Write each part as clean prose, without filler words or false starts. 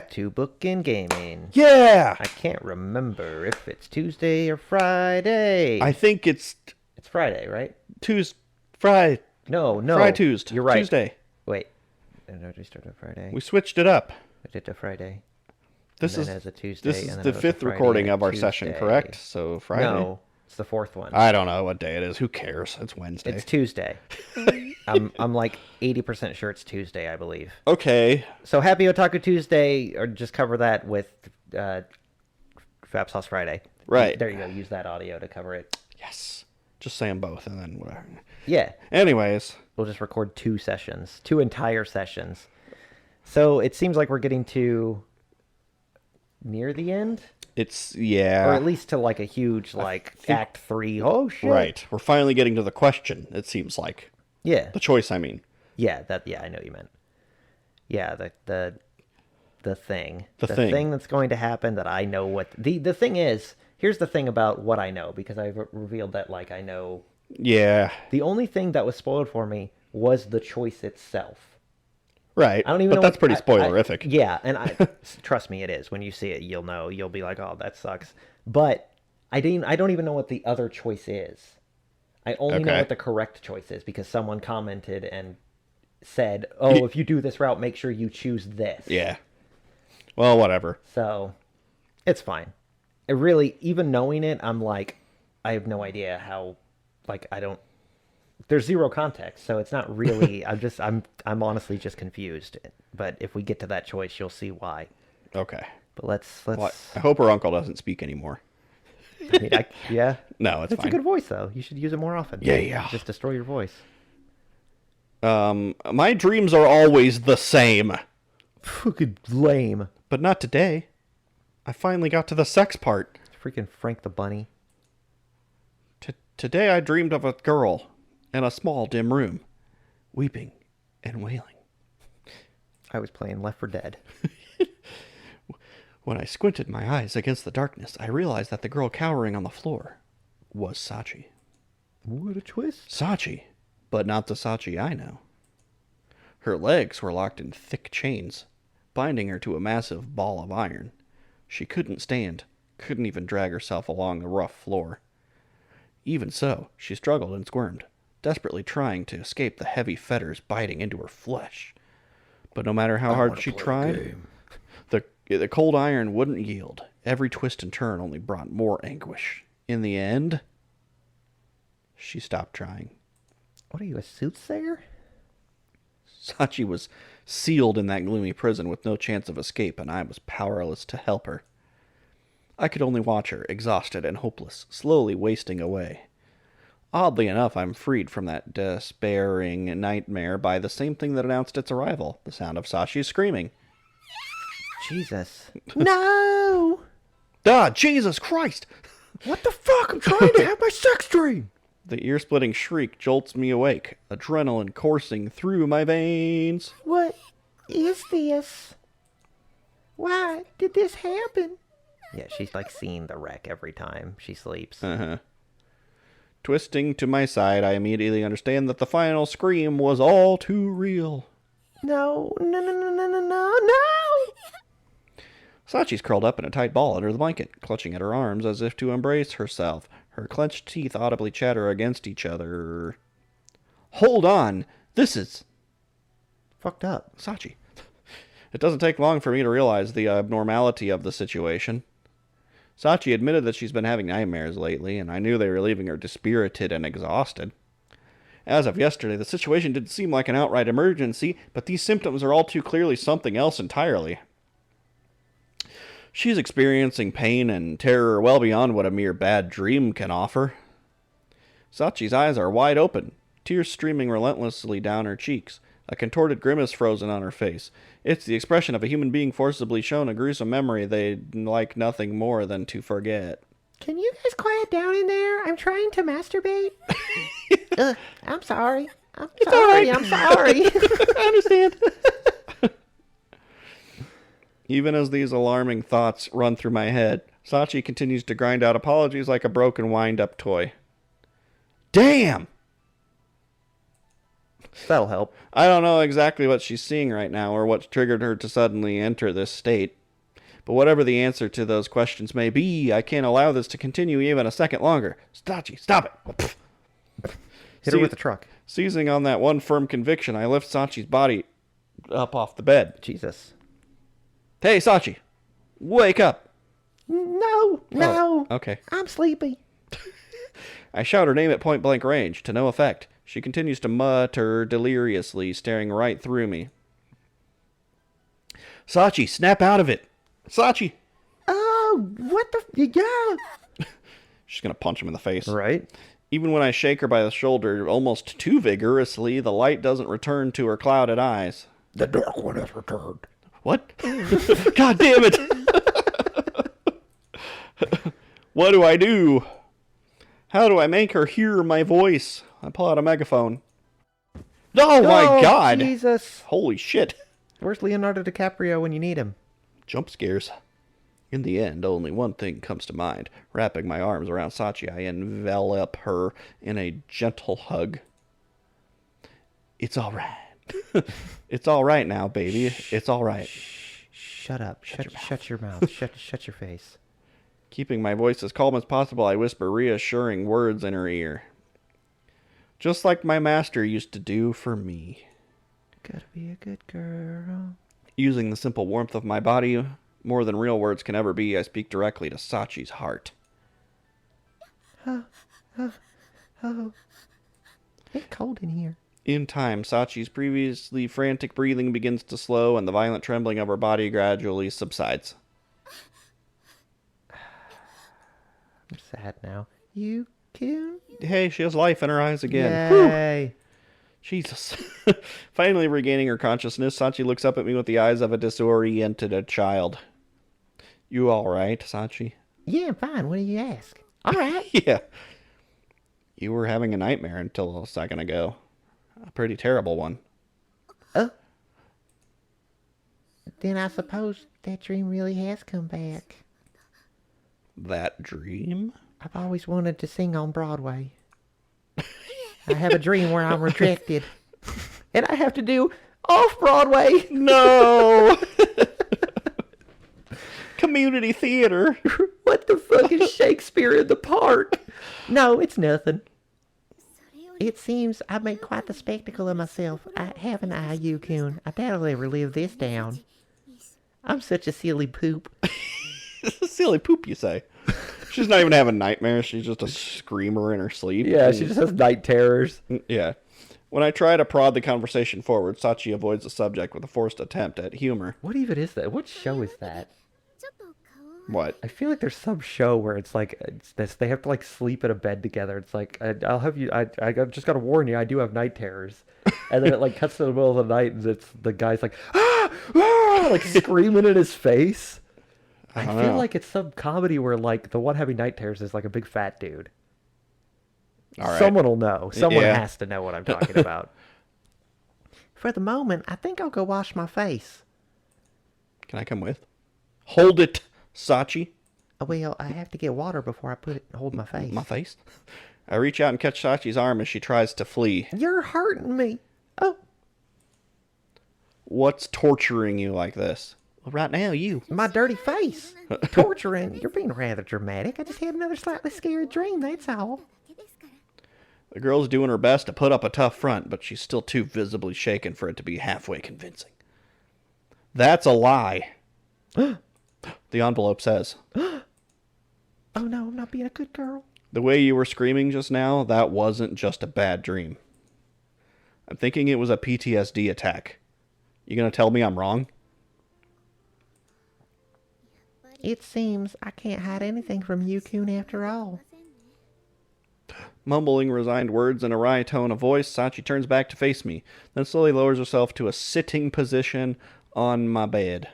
back to Bookend Gaming. Yeah! I can't remember if it's Tuesday or Friday. I think it's Friday, right? Friday. No. Friday Tuesday. You're right. Tuesday. Wait. No, we started Friday. We switched it up. We did a Friday. This and is then as a Tuesday. This is and then the it was a fifth Friday recording and a of our Tuesday. session, correct? So Friday. No, it's the fourth one. I don't know what day it is. Who cares? It's Wednesday. It's Tuesday. I'm like 80% sure it's Tuesday, I believe. Okay. So happy Otaku Tuesday, or just cover that with Fab Sauce Friday. Right. There you go. Use that audio to cover it. Yes. Just say them both and then whatever. Yeah. Anyways. We'll just record 2 sessions. 2 entire sessions. So it seems like we're getting to near the end. Yeah. Or at least to like a huge Act 3. Oh shit. Right. We're finally getting to the question, it seems like. Yeah. The choice, I mean. Yeah, I know what you meant. Yeah, the thing. The thing. Thing that's going to happen that I know what the thing is. Here's the thing about what I know, because I've revealed that I know. Yeah. The only thing that was spoiled for me was the choice itself. Right. I don't even know. But that's pretty spoilerific. Yeah, and trust me, it is. When you see it, you'll know. You'll be like, "Oh, that sucks." But I don't even know what the other choice is. I only know what the correct choice is because someone commented and said, "Oh, if you do this route, make sure you choose this." Yeah. Well, whatever. So, it's fine. It really, even knowing it, I'm like, I have no idea how. I don't. There's zero context, so it's not really. I'm honestly just confused. But if we get to that choice, you'll see why. Okay. But let's. Well, I hope her uncle doesn't speak anymore. I mean, yeah. No, it's fine. It's a good voice, though. You should use it more often. Yeah. Just destroy your voice. My dreams are always the same. Fucking lame. But not today. I finally got to the sex part. Freaking Frank the Bunny. Today I dreamed of a girl in a small, dim room, weeping and wailing. I was playing Left 4 Dead. When I squinted my eyes against the darkness, I realized that the girl cowering on the floor was Sachi. What a twist. Sachi, but not the Sachi I know. Her legs were locked in thick chains, binding her to a massive ball of iron. She couldn't stand, couldn't even drag herself along the rough floor. Even so, she struggled and squirmed, desperately trying to escape the heavy fetters biting into her flesh. But no matter how hard she tried, the cold iron wouldn't yield. Every twist and turn only brought more anguish. In the end, she stopped trying. What are you, a soothsayer? Sachi was sealed in that gloomy prison with no chance of escape, and I was powerless to help her. I could only watch her, exhausted and hopeless, slowly wasting away. Oddly enough, I'm freed from that despairing nightmare by the same thing that announced its arrival, the sound of Sachi's screaming. Jesus. No! Ah, Jesus Christ! What the fuck? I'm trying to have my sex dream! The ear-splitting shriek jolts me awake, adrenaline coursing through my veins. What is this? Why did this happen? Yeah, she's seeing the wreck every time she sleeps. Uh-huh. Twisting to my side, I immediately understand that the final scream was all too real. No. Sachi's curled up in a tight ball under the blanket, clutching at her arms as if to embrace herself. Her clenched teeth audibly chatter against each other. Hold on! This is... fucked up. Sachi. It doesn't take long for me to realize the abnormality of the situation. Sachi admitted that she's been having nightmares lately, and I knew they were leaving her dispirited and exhausted. As of yesterday, the situation didn't seem like an outright emergency, but these symptoms are all too clearly something else entirely. She's experiencing pain and terror well beyond what a mere bad dream can offer. Sachi's eyes are wide open, tears streaming relentlessly down her cheeks, a contorted grimace frozen on her face. It's the expression of a human being forcibly shown a gruesome memory they'd like nothing more than to forget. Can you guys quiet down in there? I'm trying to masturbate. I'm sorry. I'm sorry. I understand. Even as these alarming thoughts run through my head, Sachi continues to grind out apologies like a broken wind-up toy. Damn! That'll help. I don't know exactly what she's seeing right now or what triggered her to suddenly enter this state. But whatever the answer to those questions may be, I can't allow this to continue even a second longer. Sachi, stop it! Hit her with the truck. Seizing on that one firm conviction, I lift Sachi's body up off the bed. Jesus. Hey, Sachi, wake up. No. Oh, okay. I'm sleepy. I shout her name at point-blank range, to no effect. She continues to mutter deliriously, staring right through me. Sachi, snap out of it! Sachi! Oh, what the... Yeah! She's gonna punch him in the face. Right. Even when I shake her by the shoulder almost too vigorously, the light doesn't return to her clouded eyes. The dark one has returned. What? God damn it! What do I do? How do I make her hear my voice? I pull out a megaphone. Oh my god! Jesus! Holy shit! Where's Leonardo DiCaprio when you need him? Jump scares. In the end, only one thing comes to mind. Wrapping my arms around Sachi, I envelop her in a gentle hug. It's all right. It's all right now, baby. It's all right. Shut up. Shut your mouth. Shut your face. Keeping my voice as calm as possible, I whisper reassuring words in her ear. Just like my master used to do for me. Gotta be a good girl. Using the simple warmth of my body, more than real words can ever be, I speak directly to Sachi's heart. Oh. It's cold in here. In time, Sachi's previously frantic breathing begins to slow, and the violent trembling of her body gradually subsides. I'm sad now. You can. Hey, she has life in her eyes again. Yay. Whew. Jesus. Finally regaining her consciousness, Sachi looks up at me with the eyes of a disoriented child. You all right, Sachi? Yeah, I'm fine. What do you ask? All right. Yeah. You were having a nightmare until a second ago. A pretty terrible one. Then I suppose that dream really has come back. That dream? I've always wanted to sing on Broadway. I have a dream where I'm rejected. And I have to do off-Broadway. No! Community theater. What the fuck is Shakespeare in the Park? No, it's nothing. It seems I made quite the spectacle of myself. Haven't I, Yukun? I doubt I'll ever live this down. I'm such a silly poop. Silly poop, you say? She's not even having nightmares. She's just a screamer in her sleep. Yeah, she just has night terrors. Yeah. When I try to prod the conversation forward, Sachi avoids the subject with a forced attempt at humor. What even is that? What show is that? What? I feel like there's some show where it's like they have to like sleep in a bed together. It's like I'll have you. I've just got to warn you. I do have night terrors, and then it like cuts to the middle of the night, and it's the guy's like like screaming in his face. I feel like it's some comedy where like the one having night terrors is like a big fat dude. All right. Someone will know. Someone Yeah. has to know what I'm talking about. For the moment, I think I'll go wash my face. Can I come with? Hold it, Sachi. Well, I have to get water before I hold my face. My face? I reach out and catch Sachi's arm as she tries to flee. You're hurting me. Oh. What's torturing you like this? Well, right now, you. My dirty face. Torturing. You're being rather dramatic. I just had another slightly scary dream, that's all. The girl's doing her best to put up a tough front, but she's still too visibly shaken for it to be halfway convincing. That's a lie. The envelope says. Oh no, I'm not being a good girl. The way you were screaming just now, that wasn't just a bad dream. I'm thinking it was a PTSD attack. You gonna tell me I'm wrong? It seems I can't hide anything from Yukun after all. Mumbling resigned words in a wry tone of voice, Sachi turns back to face me, then slowly lowers herself to a sitting position on my bed.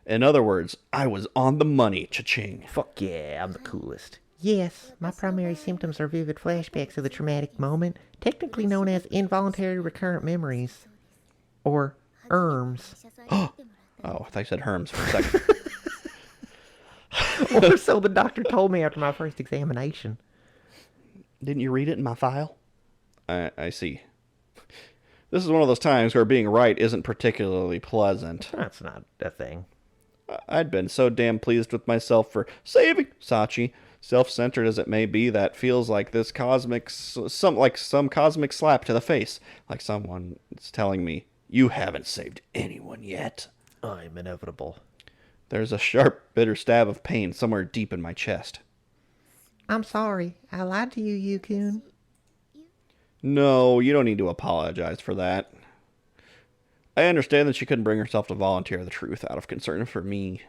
In other words, I was on the money, cha-ching. Fuck yeah, I'm the coolest. Yes, my primary symptoms are vivid flashbacks of the traumatic moment, technically known as involuntary recurrent memories. Or ERMs. Oh, I thought you said Herms for a second. Or so the doctor told me after my first examination. Didn't you read it in my file? I see. This is one of those times where being right isn't particularly pleasant. That's not a thing. I'd been so damn pleased with myself for saving Sachi. Self-centered as it may be, that feels like this some cosmic slap to the face. Like someone is telling me, you haven't saved anyone yet. I'm inevitable. There's a sharp, bitter stab of pain somewhere deep in my chest. I'm sorry. I lied to you, Yukun. No, you don't need to apologize for that. I understand that she couldn't bring herself to volunteer the truth out of concern for me.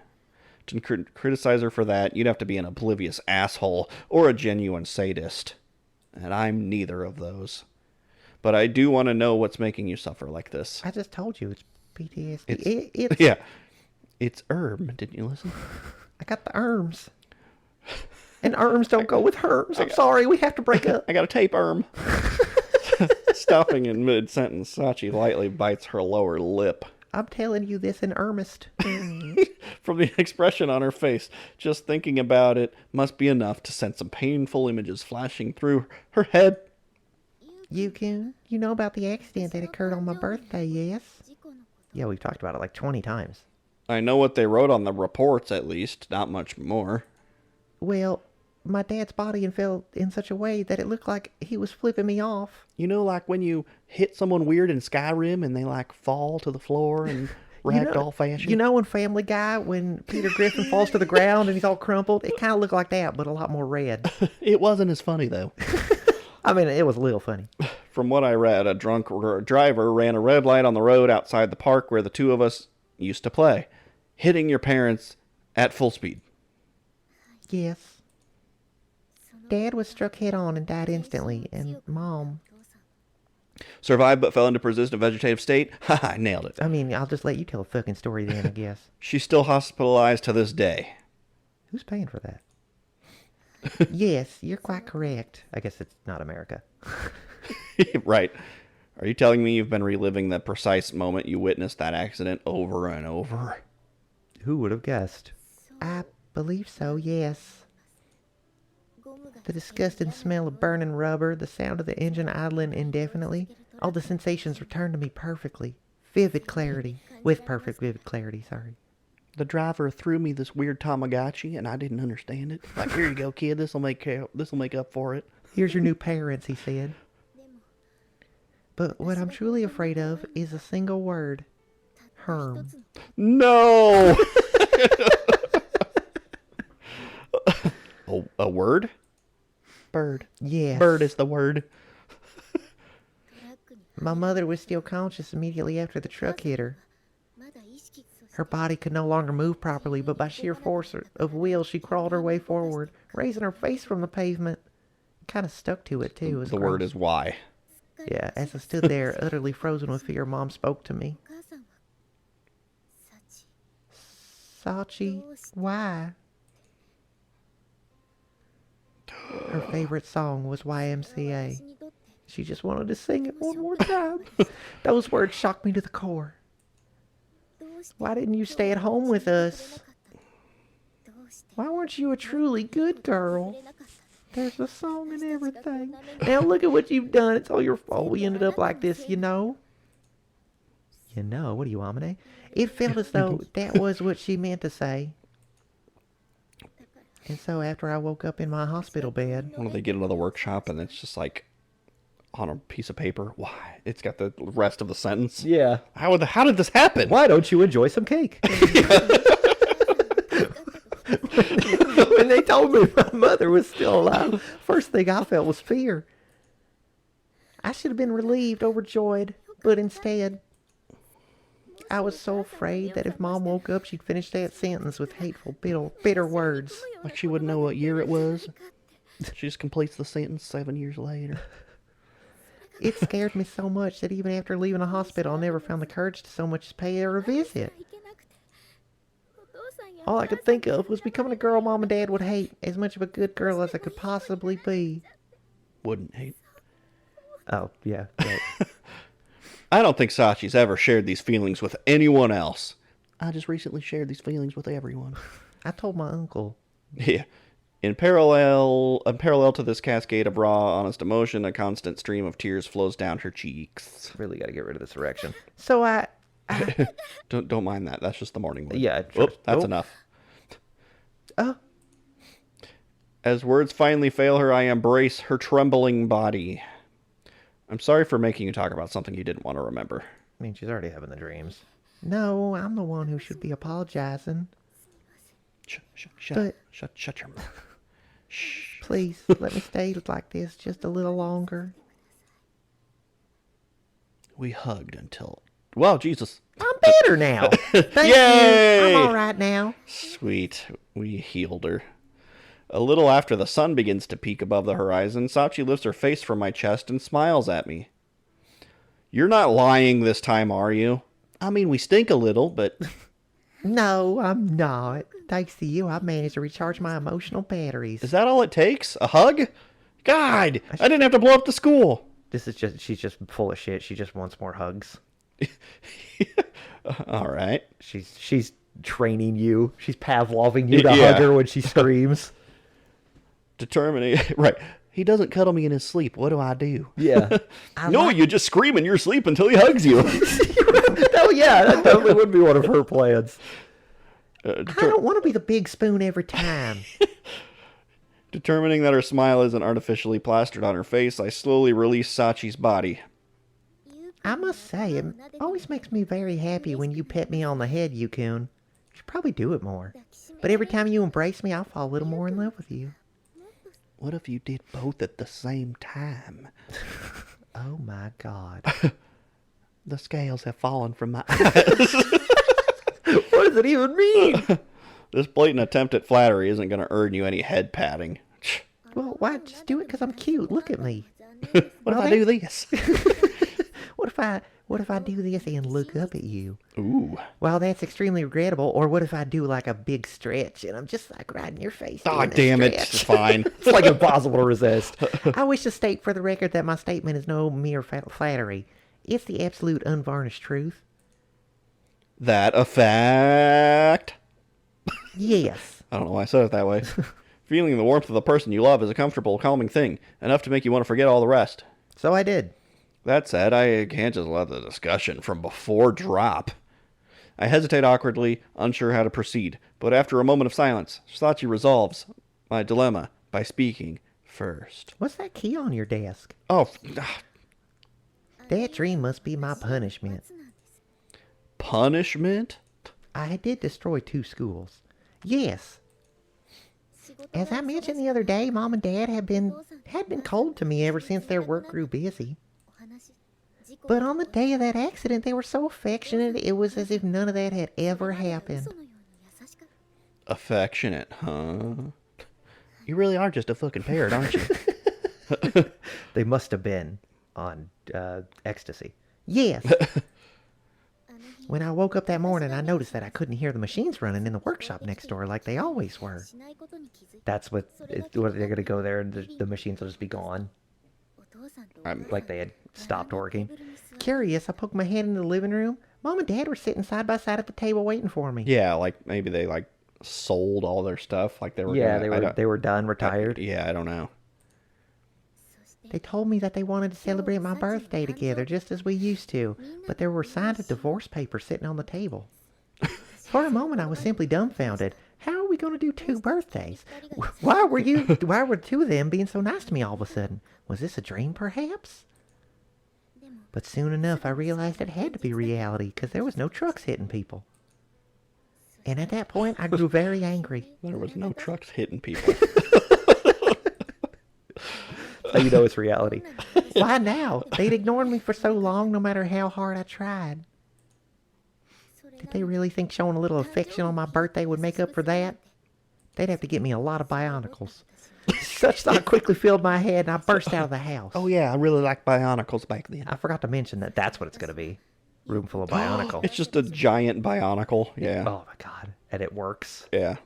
To criticize her for that, you'd have to be an oblivious asshole or a genuine sadist. And I'm neither of those. But I do want to know what's making you suffer like this. I just told you it's PTSD. It's yeah. It's didn't you listen? I got the erms. And erms don't go with herms. I'm sorry, we have to break up. I got a tape Stopping in mid-sentence, Sachi lightly bites her lower lip. I'm telling you this in earnest. From the expression on her face, just thinking about it must be enough to send some painful images flashing through her head. Yukun, you know about the accident that occurred on my birthday, yes? Yeah, we've talked about it like 20 times. I know what they wrote on the reports, at least. Not much more. Well, my dad's body fell in such a way that it looked like he was flipping me off. You know, like when you hit someone weird in Skyrim and they, like, fall to the floor and ragdoll fashion? You know in Family Guy when Peter Griffin falls to the ground and he's all crumpled? It kind of looked like that, but a lot more red. It wasn't as funny, though. I mean, it was a little funny. From what I read, a drunk driver ran a red light on the road outside the park where the two of us used to play, hitting your parents at full speed. Yes. Dad was struck head-on and died instantly, and Mom... Survived but fell into persistent vegetative state? Haha, I nailed it. I mean, I'll just let you tell a fucking story then, I guess. She's still hospitalized to this day. Who's paying for that? Yes, you're quite correct. I guess it's not America. Right. Are you telling me you've been reliving the precise moment you witnessed that accident over and over? Who would have guessed? I believe so, yes. The disgusting smell of burning rubber, the sound of the engine idling indefinitely, all the sensations returned to me perfectly. Vivid clarity. With perfect vivid clarity, sorry. The driver threw me this weird Tamagotchi and I didn't understand it. Like, here you go, kid, this'll make up for it. Here's your new parents, he said. But what I'm truly afraid of is a single word. Herm. No! A word? Bird. Yes. Bird is the word. My mother was still conscious immediately after the truck hit her. Her body could no longer move properly, but by sheer force of will, she crawled her way forward, raising her face from the pavement. Kind of stuck to it, too. The word is why. Yeah, as I stood there, utterly frozen with fear, Mom spoke to me. Sachi, why? Her favorite song was YMCA. She just wanted to sing it one more time. Those words shocked me to the core. Why didn't you stay at home with us? Why weren't you a truly good girl? There's a song and everything. Now look at what you've done. It's all your fault we ended up like this, you know? You know? What do you want me to? It felt as though that was what she meant to say. And so after I woke up in my hospital bed... When they get into the workshop and it's just like on a piece of paper. Why? It's got the rest of the sentence. Yeah. How did this happen? Why don't you enjoy some cake? When they told me my mother was still alive, first thing I felt was fear. I should have been relieved, overjoyed, but instead, I was so afraid that if Mom woke up, she'd finish that sentence with hateful, bitter words. Like she wouldn't know what year it was. She just completes the sentence 7 years later. It scared me so much that even after leaving the hospital, I never found the courage to so much as pay her a visit. All I could think of was becoming a girl Mom and Dad would hate, as much of a good girl as I could possibly be. Wouldn't hate. Oh, yeah. Right. I don't think Sachi's ever shared these feelings with anyone else. I just recently shared these feelings with everyone. I told my uncle. Yeah. In parallel to this cascade of raw, honest emotion, a constant stream of tears flows down her cheeks. Really got to get rid of this erection. So Don't mind that. That's just the morning wood. Yeah. That's enough. Oh. As words finally fail her, I embrace her trembling body. I'm sorry for making you talk about something you didn't want to remember. I mean, she's already having the dreams. No, I'm the one who should be apologizing. Shut your mouth. Shh. Please, let me stay like this just a little longer. We hugged until... Wow, Jesus. I'm better now. Thank Yay! you. I'm all right now. Sweet. We healed her. A little after the sun begins to peak above the horizon, Sachi lifts her face from my chest and smiles at me. You're not lying this time, are you? I mean, we stink a little, but... No, I'm not. Thanks to you, I've managed to recharge my emotional batteries. Is that all it takes? A hug? God, I didn't have to blow up the school. She's just full of shit. She just wants more hugs. All right. She's training you. She's Pavloving you to hug her when she screams. Determining, right. He doesn't cuddle me in his sleep. What do I do? Yeah. You just scream in your sleep until he hugs you. Oh, yeah, that totally would be one of her plans. I don't want to be the big spoon every time. Determining that her smile isn't artificially plastered on her face, I slowly release Sachi's body. I must say, it always makes me very happy when you pet me on the head, Yukun. You should probably do it more. But every time you embrace me, I'll fall a little more in love with you. What if you did both at the same time? Oh my God. The scales have fallen from my eyes. What does it even mean? This blatant attempt at flattery isn't going to earn you any head patting. Well, why just do it because I'm cute? Look at me. What if I do this? What if I do this and look up at you? Ooh. Well, that's extremely regrettable. Or what if I do like a big stretch and I'm just like right in your face? Oh, damn it. It's fine. It's like impossible to resist. I wish to state for the record that my statement is no mere flattery. It's the absolute unvarnished truth. That a fact? Yes. I don't know why I said it that way. Feeling the warmth of the person you love is a comfortable, calming thing, enough to make you want to forget all the rest. So I did. That said, I can't just let the discussion from before drop. I hesitate awkwardly, unsure how to proceed, but after a moment of silence, Sachi resolves my dilemma by speaking first. What's that key on your desk? Oh, That dream must be my punishment. punishment? I did destroy 2 schools. Yes. As I mentioned the other day, Mom and Dad had been cold to me ever since their work grew busy. But on the day of that accident, they were so affectionate, it was as if none of that had ever happened. Affectionate, huh? You really are just a fucking parrot, aren't you? They must have been on ecstasy. Yes. When I woke up that morning, I noticed that I couldn't hear the machines running in the workshop next door like they always were. That's what they're going to go there and the machines will just be gone. Like they had stopped working. Curious, I poked my head into the living room. Mom and Dad were sitting side by side at the table waiting for me. Yeah, like maybe they like sold all their stuff, like they were. Yeah, they were done, retired. I don't know. They told me that they wanted to celebrate my birthday together, just as we used to, but there were signed divorce papers sitting on the table. For a moment, I was simply dumbfounded. How are we going to do 2 birthdays? Why were 2 of them being so nice to me all of a sudden? Was this a dream, perhaps? But soon enough, I realized it had to be reality, because there was no trucks hitting people. And at that point, I grew very angry. There was no trucks hitting people. So you know it's reality. Why now? They'd ignored me for so long, no matter how hard I tried. Did they really think showing a little affection on my birthday would make up for that? They'd have to get me a lot of bionicles. Such thought quickly filled my head, and I burst out of the house. Oh yeah, I really liked bionicles back then. I forgot to mention that that's what it's going to be. Room full of bionicle. It's just a giant bionicle, yeah. Oh my god. And it works. Yeah.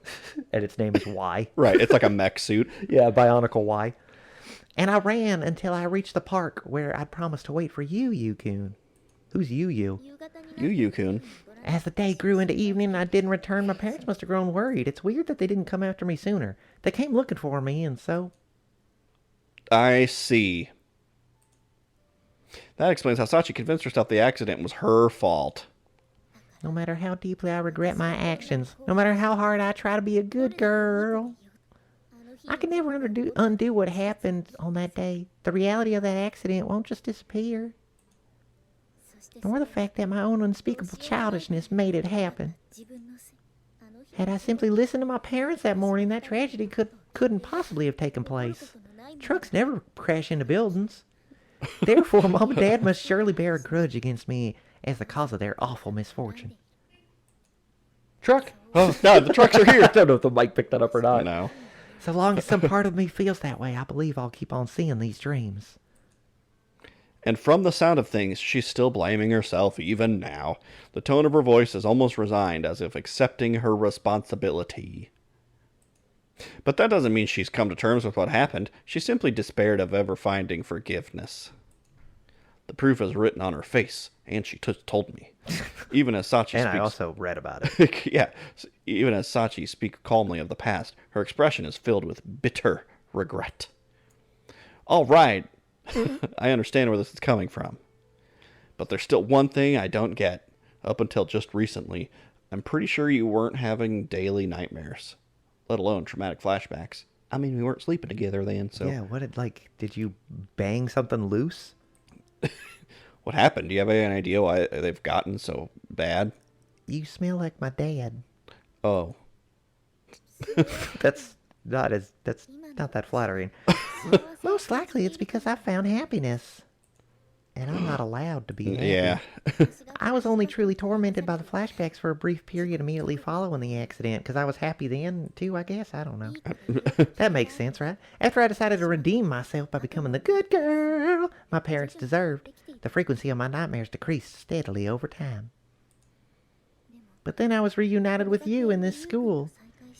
And its name is Y. Right, it's like a mech suit. Yeah, Bionicle Y. And I ran until I reached the park where I'd promised to wait for you, Yukun. Who's Yu? Yu-Kun. As the day grew into evening and I didn't return, my parents must have grown worried. It's weird that they didn't come after me sooner. They came looking for me, and so... I see. That explains how Sachi convinced herself the accident was her fault. No matter how deeply I regret my actions, no matter how hard I try to be a good girl, I can never undo what happened on that day. The reality of that accident won't just disappear. Nor the fact that my own unspeakable childishness made it happen. Had I simply listened to my parents that morning, that tragedy couldn't possibly have taken place. Trucks never crash into buildings. Therefore, Mom and Dad must surely bear a grudge against me as the cause of their awful misfortune. Truck? Oh, no, the trucks are here. I don't know if the mic picked that up or not. No. So long as some part of me feels that way, I believe I'll keep on seeing these dreams. And from the sound of things, she's still blaming herself even now. The tone of her voice is almost resigned, as if accepting her responsibility. But that doesn't mean she's come to terms with what happened. She simply despaired of ever finding forgiveness. The proof is written on her face, and she told me. Even as Sachi And speaks... I also read about it. Yeah, even as Sachi speaks calmly of the past, her expression is filled with bitter regret. All right, I understand where this is coming from. But there's still one thing I don't get. Up until just recently, I'm pretty sure you weren't having daily nightmares, let alone traumatic flashbacks. I mean, we weren't sleeping together then, so... Yeah, did you bang something loose? What happened? Do you have any idea why they've gotten so bad? You smell like my dad. Oh. That's not that flattering. Most likely it's because I found happiness. And I'm not allowed to be happy. Yeah. I was only truly tormented by the flashbacks for a brief period immediately following the accident, because I was happy then, too, I guess. I don't know. That makes sense, right? After I decided to redeem myself by becoming the good girl my parents deserved, the frequency of my nightmares decreased steadily over time. But then I was reunited with you in this school.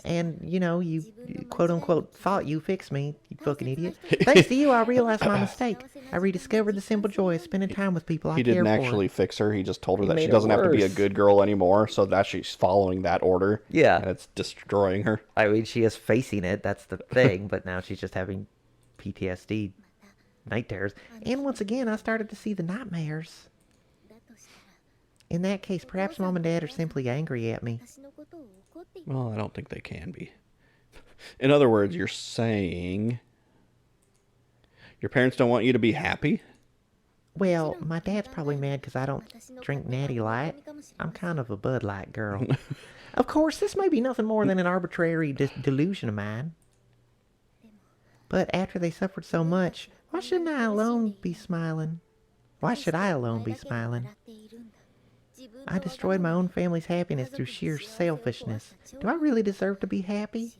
And, you quote-unquote thought you fixed me, you fucking idiot. Thanks to you, I realized my mistake. I rediscovered the simple joy of spending time with people I care for. He didn't actually fix her. He just told her that she made it doesn't have to be a worse. good girl anymore, so that she's following that order. Yeah. And it's destroying her. I mean, she is facing it, that's the thing, but now she's just having PTSD, night terrors. And once again, I started to see the nightmares. In that case, perhaps Mom and Dad are simply angry at me. Well, I don't think they can be. In other words, you're saying your parents don't want you to be happy? Well, my dad's probably mad because I don't drink Natty Light. I'm kind of a Bud Light girl. Of course, this may be nothing more than an arbitrary delusion of mine. But after they suffered so much, why shouldn't I alone be smiling? Why should I alone be smiling? I destroyed my own family's happiness through sheer selfishness. Do I really deserve to be happy?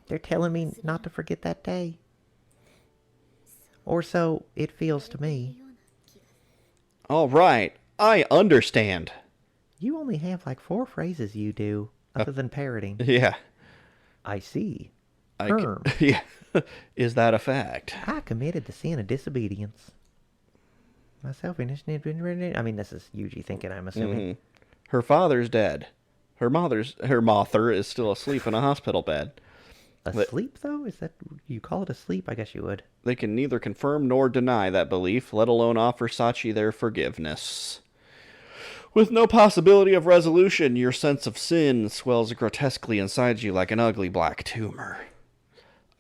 They're telling me not to forget that day. Or so it feels to me. All right, I understand. You only have like 4 phrases you do, other than parroting. Yeah. I see. Yeah. Is that a fact? I committed the sin of disobedience. My selfishness. I mean, this is Yuuji thinking, I'm assuming. Mm-hmm. Her father's dead. Her mother is still asleep in a hospital bed. Asleep, though? Is that... You call it asleep? I guess you would. They can neither confirm nor deny that belief, let alone offer Sachi their forgiveness. With no possibility of resolution, your sense of sin swells grotesquely inside you like an ugly black tumor.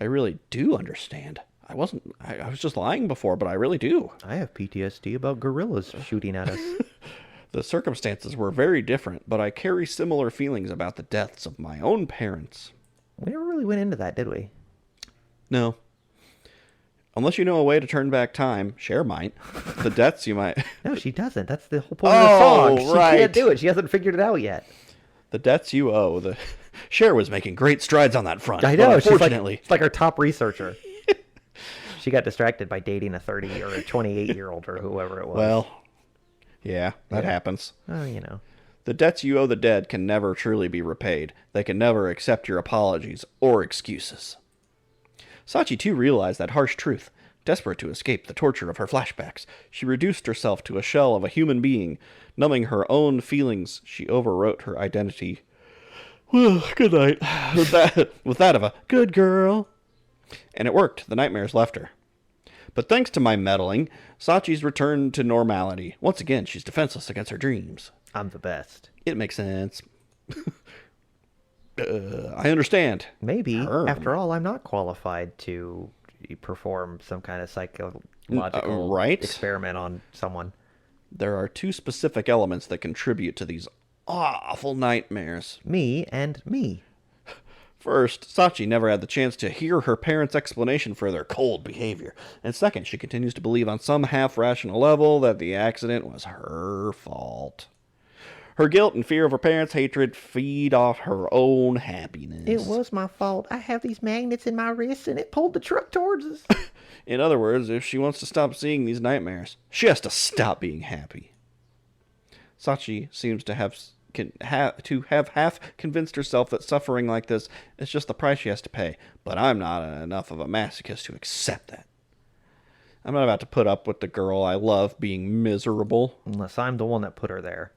I really do understand. I was just lying before, but I really do. I have PTSD about gorillas shooting at us. The circumstances were very different, but I carry similar feelings about the deaths of my own parents. We never really went into that, did we? No. Unless you know a way to turn back time, Cher might. The deaths you might... No, she doesn't. That's the whole point of the song. She right. can't do it. She hasn't figured it out yet. The debts you owe. Cher was making great strides on that front. I know. Unfortunately, She's like our top researcher. She got distracted by dating a 30 or a 28-year-old or whoever it was. Well, yeah, that happens. Oh, you know. The debts you owe the dead can never truly be repaid. They can never accept your apologies or excuses. Sachi too realized that harsh truth, Desperate to escape the torture of her flashbacks, she reduced herself to a shell of a human being. Numbing her own feelings, she overwrote her identity. Well, good night. With that of a good girl. And it worked. The nightmares left her. But thanks to my meddling, Sachi's returned to normality. Once again, she's defenseless against her dreams. I'm the best. It makes sense. I understand. Maybe, after all, I'm not qualified to perform some kind of psychological experiment on someone. There are two specific elements that contribute to these awful nightmares. Me and me. First, Sachi never had the chance to hear her parents' explanation for their cold behavior. And second, she continues to believe on some half-rational level that the accident was her fault. Her guilt and fear of her parents' hatred feed off her own happiness. It was my fault. I have these magnets in my wrists and it pulled the truck towards us. In other words, if she wants to stop seeing these nightmares, she has to stop being happy. Sachi seems to have half convinced herself that suffering like this is just the price she has to pay, but I'm not enough of a masochist to accept that. I'm not about to put up with the girl I love being miserable. Unless I'm the one that put her there.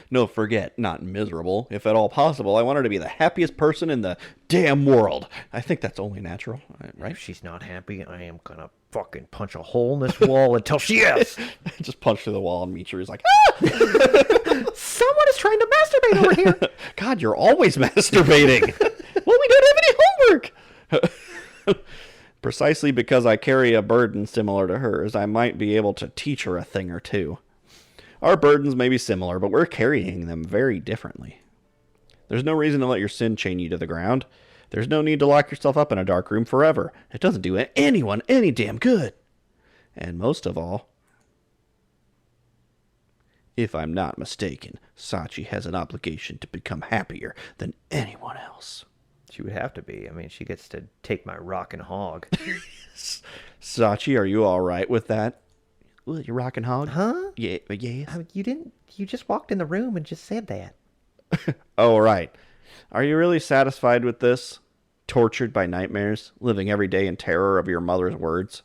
No, forget, not miserable. If at all possible, I want her to be the happiest person in the damn world. I think that's only natural, right? If she's not happy, I am gonna fucking punch a hole in this wall until she is. Just punch through the wall and Michiru's like, ah! Someone is trying to masturbate over here. God, you're always masturbating. Well, we don't have any homework. Precisely because I carry a burden similar to hers, I might be able to teach her a thing or two. Our burdens may be similar, but we're carrying them very differently. There's no reason to let your sin chain you to the ground. There's no need to lock yourself up in a dark room forever. It doesn't do anyone any damn good. And most of all, if I'm not mistaken, Sachi has an obligation to become happier than anyone else. She would have to be. I mean, she gets to take my rockin' hog. Sachi, are you all right with that? Well, you rockin' hog? Huh? Yeah, yes. You just walked in the room and just said that. Oh, right. Are you really satisfied with this? Tortured by nightmares, living every day in terror of your mother's words?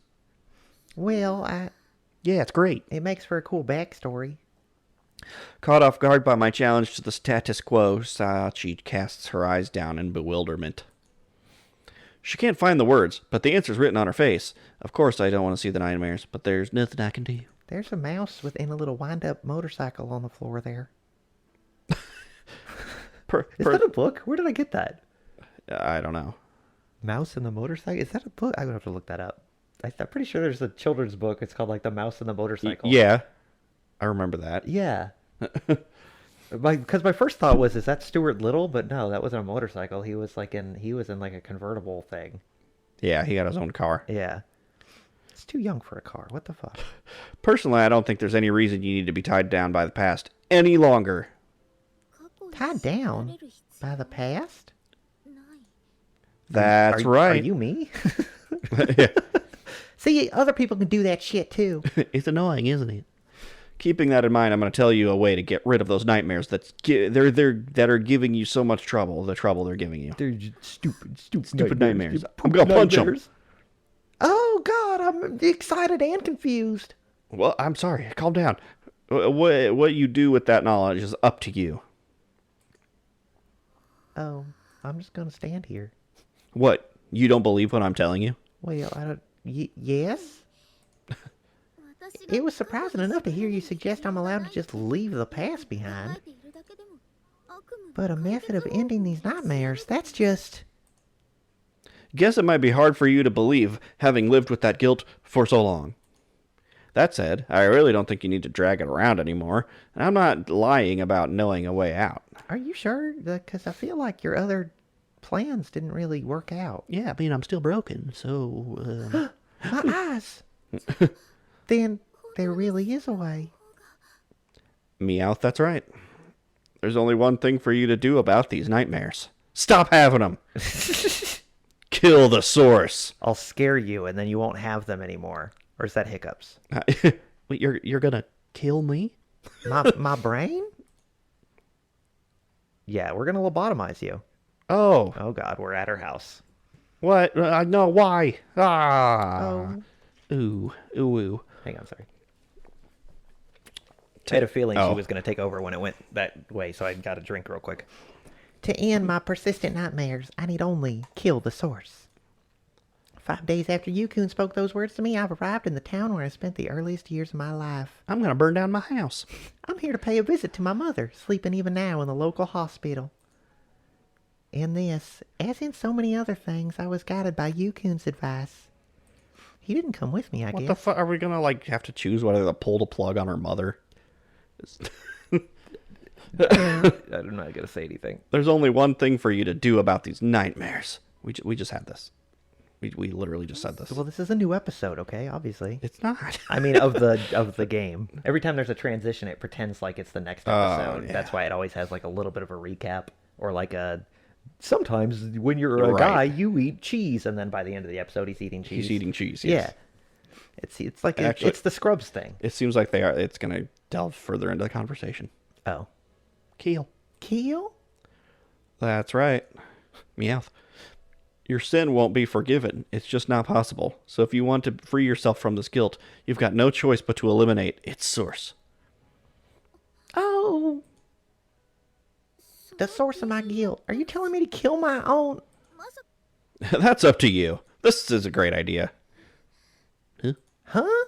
Well, yeah, it's great. It makes for a cool backstory. Caught off guard by my challenge to the status quo, Sachi casts her eyes down in bewilderment. She can't find the words, but the answer's written on her face. Of course I don't want to see the nightmares, but there's nothing I can do. There's a mouse within a little wind-up motorcycle on the floor there. Is that a book? Where did I get that? I don't know. Mouse and the Motorcycle? Is that a book? I'm going to have to look that up. I'm pretty sure there's a children's book. It's called like The Mouse and the Motorcycle. Yeah. I remember that. Yeah. Because my first thought was, is that Stuart Little? But no, that wasn't a motorcycle. He was in like a convertible thing. Yeah, he got his own car. Yeah. It's too young for a car. What the fuck? Personally, I don't think there's any reason you need to be tied down by the past any longer. Tied down? By the past? That's right. Are you me? Yeah. See, other people can do that shit too. It's annoying, isn't it? Keeping that in mind, I'm going to tell you a way to get rid of those nightmares that are giving you so much trouble. The trouble they're giving you. They're just stupid nightmares. I'm going to punch them. Oh God, I'm excited and confused. Well, I'm sorry. Calm down. What you do with that knowledge is up to you. Oh, I'm just going to stand here. What? You don't believe what I'm telling you? Well, I don't. Yes. It was surprising enough to hear you suggest I'm allowed to just leave the past behind. But a method of ending these nightmares, that's just... Guess it might be hard for you to believe, having lived with that guilt for so long. That said, I really don't think you need to drag it around anymore, and I'm not lying about knowing a way out. Are you sure? Because I feel like your other plans didn't really work out. Yeah, I mean, I'm still broken, so... My eyes! Then there really is a way. Meowth, that's right. There's only one thing for you to do about these nightmares. Stop having them! Kill the source! I'll scare you and then you won't have them anymore. Or is that hiccups? Wait, you're gonna kill me? My brain? Yeah, we're gonna lobotomize you. Oh. Oh God, we're at her house. What? No, why? Ah. Oh. Ooh, ooh, ooh. Hang on, sorry. I had a feeling she was going to take over when it went that way, so I got a drink real quick. To end my persistent nightmares, I need only kill the source. 5 days after Yukun spoke those words to me, I've arrived in the town where I spent the earliest years of my life. I'm going to burn down my house. I'm here to pay a visit to my mother, sleeping even now in the local hospital. In this, as in so many other things, I was guided by Yukun's advice. He didn't come with me, I guess. What the fuck? Are we going to, like, have to choose whether to pull the plug on her mother? I'm not going to say anything. There's only one thing for you to do about these nightmares. We just had this. We literally just said this. Well, this is a new episode, okay? Obviously. It's not. I mean, of the game. Every time there's a transition, it pretends like it's the next episode. Yeah. That's why it always has like a little bit of a recap or like a. Sometimes when you're a guy, you eat cheese, and then by the end of the episode, he's eating cheese. He's eating cheese. Yes. Yeah. It's like Actually, it's the Scrubs thing. It seems like they are. It's gonna delve further into the conversation. Oh. Keel. That's right. Meowth. Your sin won't be forgiven. It's just not possible. So if you want to free yourself from this guilt, you've got no choice but to eliminate its source. Oh. The source of my guilt. Are you telling me to kill my own? That's up to you. This is a great idea. Huh?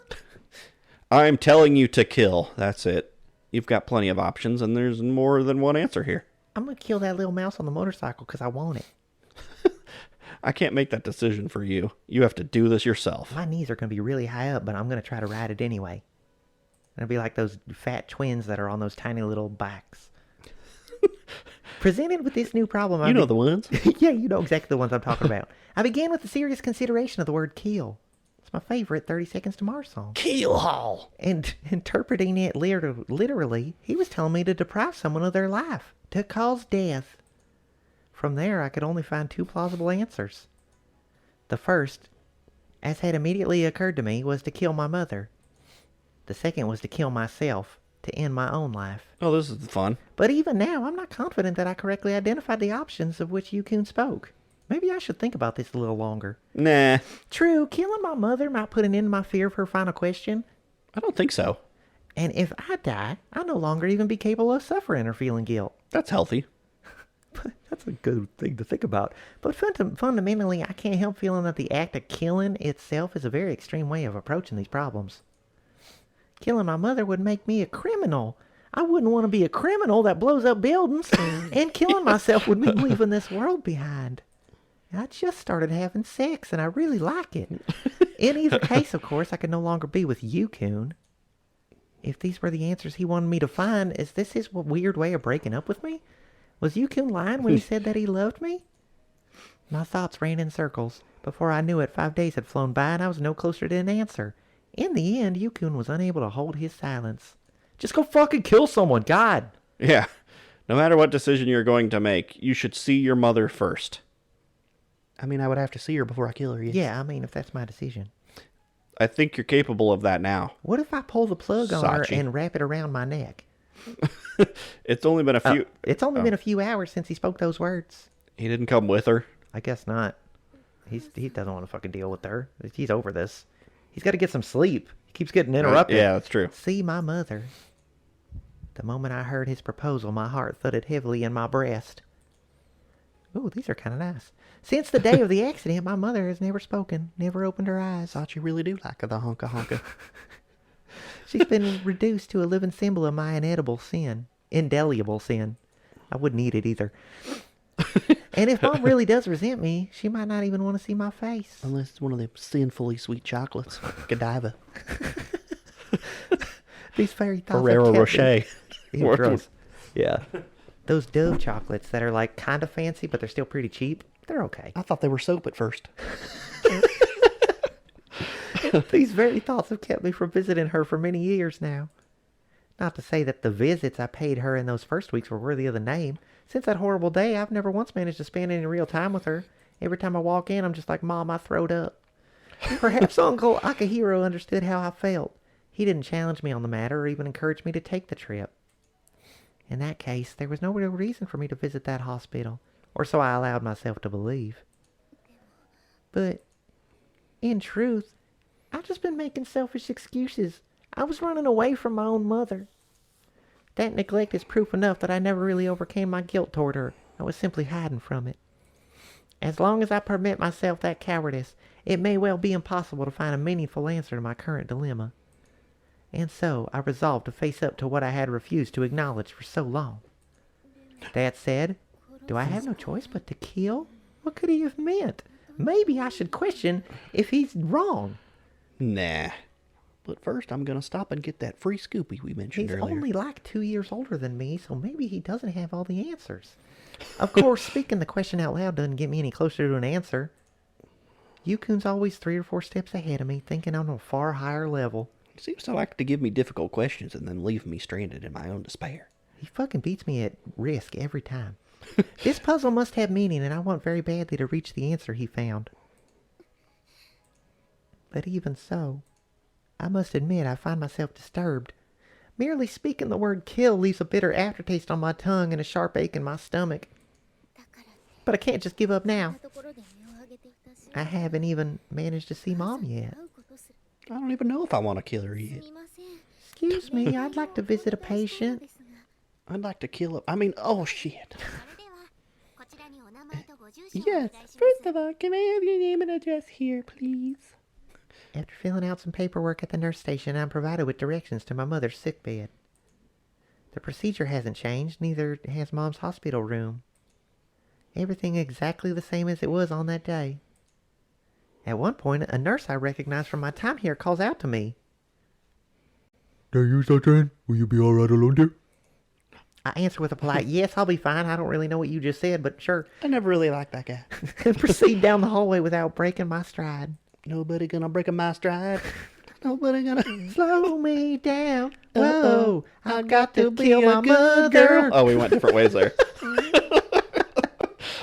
I'm telling you to kill. That's it. You've got plenty of options, and there's more than one answer here. I'm going to kill that little mouse on the motorcycle because I want it. I can't make that decision for you. You have to do this yourself. My knees are going to be really high up, but I'm going to try to ride it anyway. It'll be like those fat twins that are on those tiny little bikes. Presented with this new problem... You know the ones. Yeah, you know exactly the ones I'm talking about. I began with the serious consideration of the word kill. It's my favorite 30 Seconds to Mars song. Keel haul. And interpreting it literally, he was telling me to deprive someone of their life, to cause death. From there, I could only find two plausible answers. The first, as had immediately occurred to me, was to kill my mother. The second was to kill myself, to end my own life. Oh, this is fun. But even now, I'm not confident that I correctly identified the options of which Yukun spoke. Maybe I should think about this a little longer. Nah. True, killing my mother might put an end to my fear of her final question. I don't think so. And if I die, I'll no longer even be capable of suffering or feeling guilt. That's healthy. That's a good thing to think about. But fundamentally, I can't help feeling that the act of killing itself is a very extreme way of approaching these problems. Killing my mother would make me a criminal. I wouldn't want to be a criminal that blows up buildings. And killing myself would mean leaving this world behind. I just started having sex, and I really like it. In either case, of course, I could no longer be with Yukun. If these were the answers he wanted me to find, is this his weird way of breaking up with me? Was Yukun lying when he said that he loved me? My thoughts ran in circles. Before I knew it, 5 days had flown by, and I was no closer to an answer. In the end, Yukun was unable to hold his silence. Just go fucking kill someone, God! Yeah. No matter what decision you're going to make, you should see your mother first. I mean, I would have to see her before I kill her, yes. Yeah, I mean, if that's my decision. I think you're capable of that now. What if I pull the plug on her Sachi. and wrap it around my neck? It's only been a few... It's only been a few hours since he spoke those words. He didn't come with her? I guess not. He doesn't want to fucking deal with her. He's over this. He's got to get some sleep. He keeps getting interrupted. Yeah, that's true. See my mother. The moment I heard his proposal, my heart thudded heavily in my breast. Ooh, these are kind of nice. Since the day of the accident, my mother has never spoken, never opened her eyes. Thought you really do like the honka honka. She's been reduced to a living symbol of my inedible sin. Indelible sin. I wouldn't eat it either. And if Mom really does resent me, she might not even want to see my face. Unless it's one of them sinfully sweet chocolates. Godiva. These fairy thoughts. Ferrero Rocher. Gross. Yeah. Those Dove chocolates that are like kind of fancy, but they're still pretty cheap. They're okay. I thought they were soap at first. These very thoughts have kept me from visiting her for many years now. Not to say that the visits I paid her in those first weeks were worthy of the name. Since that horrible day, I've never once managed to spend any real time with her. Every time I walk in, I'm just like, Mom, I throwed up. Perhaps Uncle Akihiro understood how I felt. He didn't challenge me on the matter or even encourage me to take the trip. In that case, there was no real reason for me to visit that hospital, or so I allowed myself to believe. But, in truth, I I've just been making selfish excuses. I was running away from my own mother. That neglect is proof enough that I never really overcame my guilt toward her. I was simply hiding from it. As long as I permit myself that cowardice, it may well be impossible to find a meaningful answer to my current dilemma. And so, I resolved to face up to what I had refused to acknowledge for so long. That said, do I have no choice but to kill? What could he have meant? Maybe I should question if he's wrong. Nah. But first, I'm going to stop and get that free Scoopy we mentioned earlier. He's only like 2 years older than me, so maybe he doesn't have all the answers. Of course, speaking the question out loud doesn't get me any closer to an answer. Yukun's always 3 or 4 steps ahead of me, thinking on a far higher level. He seems to like to give me difficult questions and then leave me stranded in my own despair. He fucking beats me at risk every time. This puzzle must have meaning, and I want very badly to reach the answer he found. But even so, I must admit I find myself disturbed. Merely speaking the word kill leaves a bitter aftertaste on my tongue and a sharp ache in my stomach. But I can't just give up now. I haven't even managed to see Mom yet. I don't even know if I want to kill her yet. Excuse me, I'd like to visit a patient. I'd like to kill her. I mean, oh shit. Yes, first of all, can I have your name and address here, please? After filling out some paperwork at the nurse station, I'm provided with directions to my mother's sickbed. The procedure hasn't changed, neither has Mom's hospital room. Everything exactly the same as it was on that day. At one point, a nurse I recognize from my time here calls out to me. There you, Sachin. Will you be alright alone there? I answer with a polite, yes, I'll be fine. I don't really know what you just said, but sure. I never really liked that guy. And proceed down the hallway without breaking my stride. Nobody gonna break my stride. Nobody gonna slow me down. Whoa, Uh-oh. I've got to kill my mother. Oh, we went different ways there.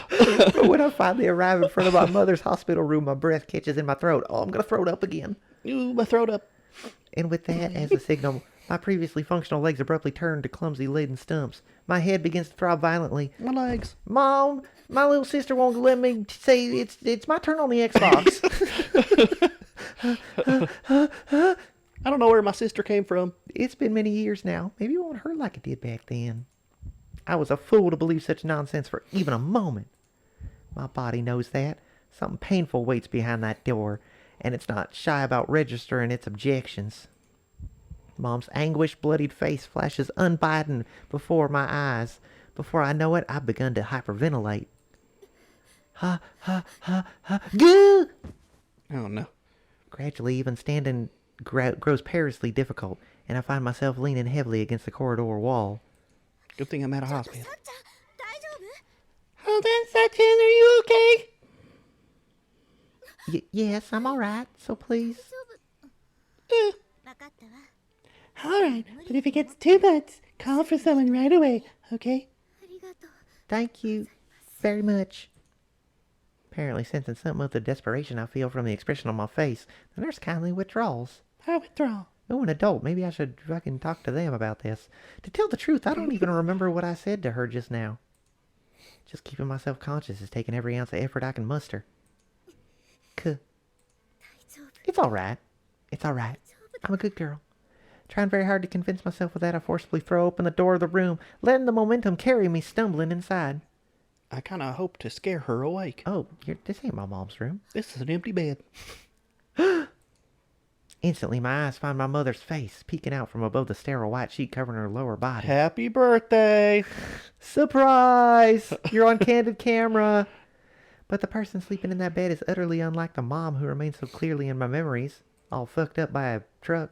But when I finally arrive in front of my mother's hospital room, my breath catches in my throat. Oh, I'm going to throw it up again. Ooh, my throat up. And with that as a signal, my previously functional legs abruptly turn to clumsy laden stumps. My head begins to throb violently. My legs. Mom, my little sister won't let me say it's my turn on the Xbox. I don't know where my sister came from. It's been many years now. Maybe it won't hurt like it did back then. I was a fool to believe such nonsense for even a moment. My body knows that. Something painful waits behind that door, and it's not shy about registering its objections. Mom's anguished, bloodied face flashes unbidden before my eyes. Before I know it, I've begun to hyperventilate. Ha, ha, ha, ha, goo! Oh, no. Gradually, even standing grows perilously difficult, and I find myself leaning heavily against the corridor wall. Good thing I'm at a hospital. Hold on, Sachin, are you okay? Yes, I'm alright, so please. Alright, but if it gets too much, call for someone right away, okay? Thank you very much. Apparently sensing something of the desperation I feel from the expression on my face, the nurse kindly withdraws. I withdraw. Oh, an adult. Maybe I should fucking talk to them about this. To tell the truth, I don't even remember what I said to her just now. Just keeping myself conscious is taking every ounce of effort I can muster. It's alright. It's alright. I'm a good girl. Trying very hard to convince myself of that, I forcibly throw open the door of the room, letting the momentum carry me stumbling inside. I kind of hope to scare her awake. Oh, this ain't my mom's room. This is an empty bed. Instantly, my eyes find my mother's face, peeking out from above the sterile white sheet covering her lower body. Happy birthday! Surprise! You're on candid camera. But the person sleeping in that bed is utterly unlike the mom who remains so clearly in my memories, all fucked up by a truck.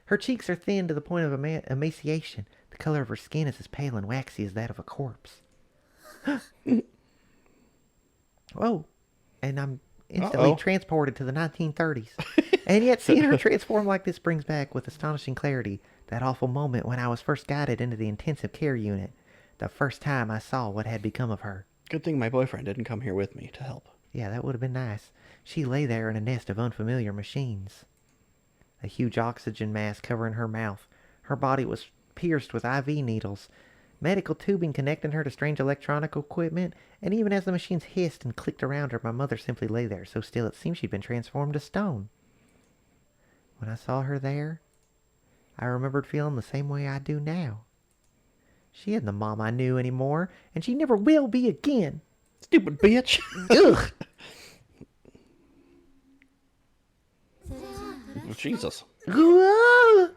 Her cheeks are thin to the point of emaciation. The color of her skin is as pale and waxy as that of a corpse. Oh, and I'm instantly transported to the 1930s. And yet seeing her transform like this brings back with astonishing clarity that awful moment when I was first guided into the intensive care unit. The first time I saw what had become of her. Good thing my boyfriend didn't come here with me to help. Yeah, that would have been nice. She lay there in a nest of unfamiliar machines. A huge oxygen mask covering her mouth. Her body was pierced with IV needles. Medical tubing connecting her to strange electronic equipment. And even as the machines hissed and clicked around her, my mother simply lay there so still it seemed she'd been transformed to stone. When I saw her there, I remembered feeling the same way I do now. She isn't the mom I knew anymore, and she never will be again. Stupid bitch. Ugh! Oh, Jesus. I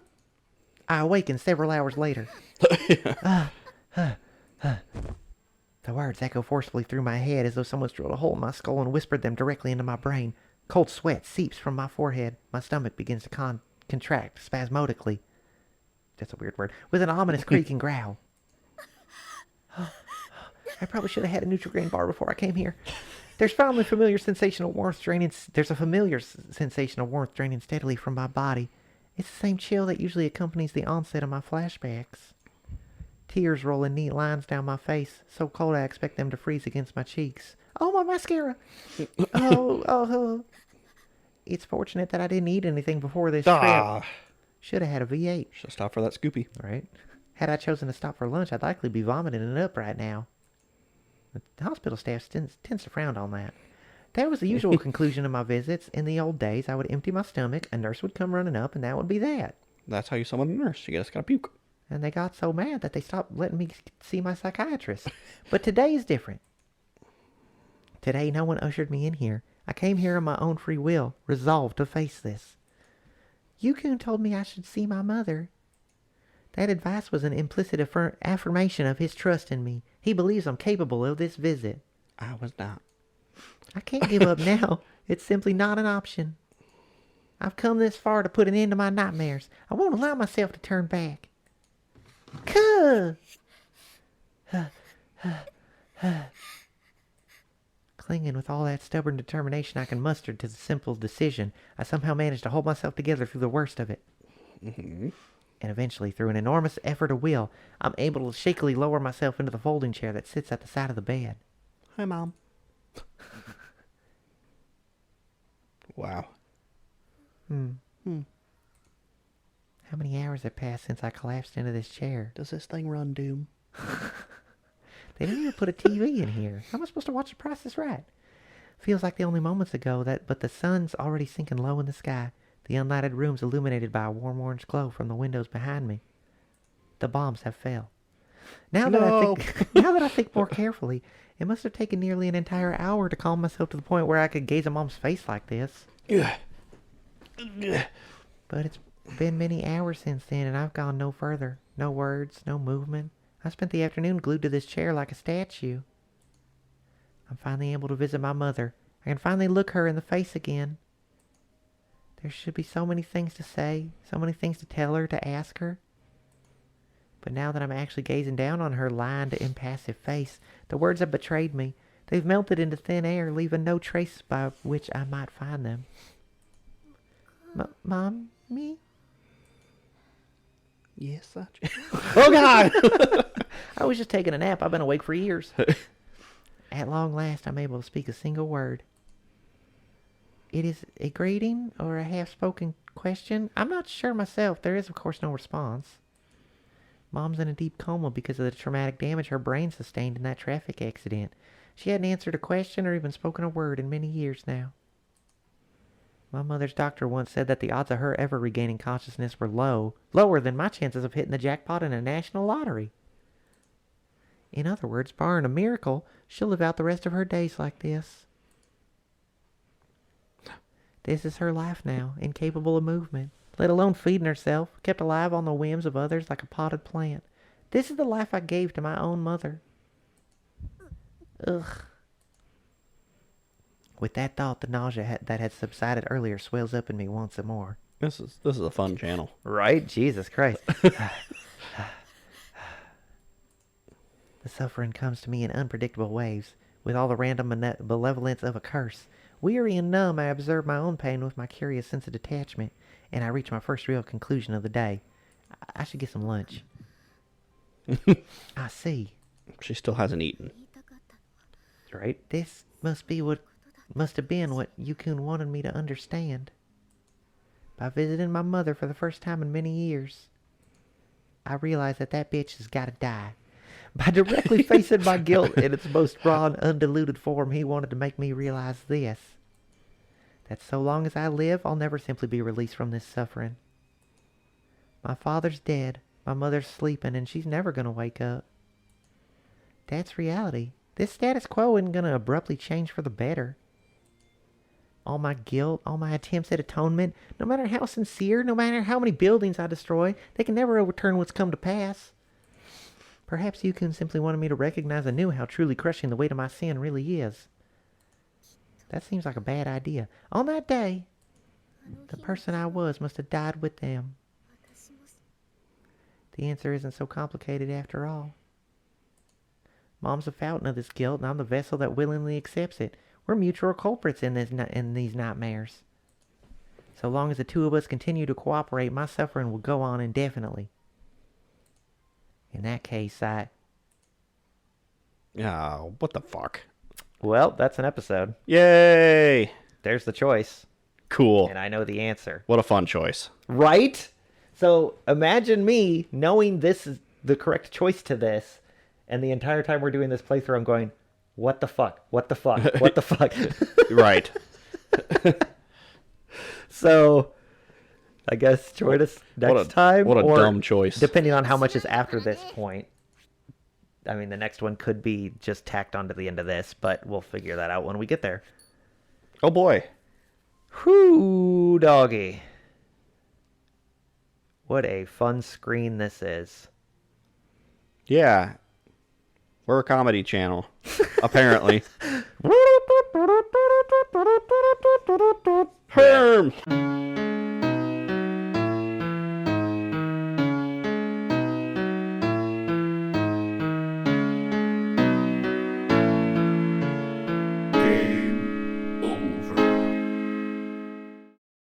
awakened several hours later. The words echo forcefully through my head as though someone's drilled a hole in my skull and whispered them directly into my brain. Cold sweat seeps from my forehead. My stomach begins to contract spasmodically. That's a weird word. With an ominous creak and growl. I probably should have had a Nutri-Grain bar before I came here. There's a familiar sensation of warmth draining steadily from my body. It's the same chill that usually accompanies the onset of my flashbacks. Tears roll in neat lines down my face, so cold I expect them to freeze against my cheeks. Oh, my mascara! Oh. It's fortunate that I didn't eat anything before this trip. Should have had a V8. Should stop for that Scoopy. Right? Had I chosen to stop for lunch, I'd likely be vomiting it up right now. The hospital staff tends to frown on that. That was the usual conclusion of my visits. In the old days, I would empty my stomach, a nurse would come running up, and that would be that. That's how you summon a nurse. You just gotta puke. And they got so mad that they stopped letting me see my psychiatrist. But today is different. Today, no one ushered me in here. I came here on my own free will, resolved to face this. Yukun told me I should see my mother. That advice was an implicit affirmation of his trust in me. He believes I'm capable of this visit. I was not. I can't give up now. It's simply not an option. I've come this far to put an end to my nightmares. I won't allow myself to turn back. Clinging with all that stubborn determination I can muster to the simple decision, I somehow managed to hold myself together through the worst of it. And eventually, through an enormous effort of will, I'm able to shakily lower myself into the folding chair that sits at the side of the bed. Hi, Mom. Wow. How many hours have passed since I collapsed into this chair? Does this thing run Doom? They didn't even put a TV in here. How am I supposed to watch The Price is Right? Feels like the only moments ago but the sun's already sinking low in the sky. The unlighted room's illuminated by a warm orange glow from the windows behind me. The bombs have fell. Now that I think more carefully, it must have taken nearly an entire hour to calm myself to the point where I could gaze at Mom's face like this. But it's been many hours since then, and I've gone no further. No words, no movement. I spent the afternoon glued to this chair like a statue. I'm finally able to visit my mother. I can finally look her in the face again. There should be so many things to say, so many things to tell her, to ask her. But now that I'm actually gazing down on her lined, impassive face, the words have betrayed me. They've melted into thin air, leaving no trace by which I might find them. Mom? Me? Yes, Sachi. Oh, God! I was just taking a nap. I've been awake for years. At long last, I'm able to speak a single word. It is a greeting or a half-spoken question. I'm not sure myself. There is, of course, no response. Mom's in a deep coma because of the traumatic damage her brain sustained in that traffic accident. She hadn't answered a question or even spoken a word in many years now. My mother's doctor once said that the odds of her ever regaining consciousness were lower than my chances of hitting the jackpot in a national lottery. In other words, barring a miracle, she'll live out the rest of her days like this. This is her life now, incapable of movement, let alone feeding herself, kept alive on the whims of others like a potted plant. This is the life I gave to my own mother. Ugh. With that thought, the nausea that had subsided earlier swells up in me once more. This is a fun channel. Right? Jesus Christ. The suffering comes to me in unpredictable waves, with all the random malevolence of a curse. Weary and numb, I observe my own pain with my curious sense of detachment, and I reach my first real conclusion of the day. I should get some lunch. I see. She still hasn't eaten. Right? This must have been what Yukun wanted me to understand. By visiting my mother for the first time in many years, I realized that bitch has got to die. By directly facing my guilt in its most raw and undiluted form, he wanted to make me realize this. that so long as I live, I'll never simply be released from this suffering. My father's dead, my mother's sleeping, and she's never going to wake up. That's reality. This status quo isn't going to abruptly change for the better. All my guilt, all my attempts at atonement, no matter how sincere, no matter how many buildings I destroy, they can never overturn what's come to pass. Perhaps you can simply wanted me to recognize anew how truly crushing the weight of my sin really is. That seems like a bad idea. On that day, the person I was must have died with them. The answer isn't so complicated after all. Mom's the fountain of this guilt, and I'm the vessel that willingly accepts it. We're mutual culprits in these nightmares. So long as the two of us continue to cooperate, my suffering will go on indefinitely. In that case, Oh, what the fuck? Well, that's an episode. Yay! There's the choice. Cool. And I know the answer. What a fun choice. Right? So imagine me knowing this is the correct choice to this, and the entire time we're doing this playthrough, I'm going, what the fuck? What the fuck? What the fuck? Right. So, I guess join us next time. What a or dumb choice. Depending on how much is after this point. I mean, the next one could be just tacked onto the end of this, but we'll figure that out when we get there. Oh boy. Whoo, doggy. What a fun screen this is. Yeah. We're a comedy channel. Apparently. Herm!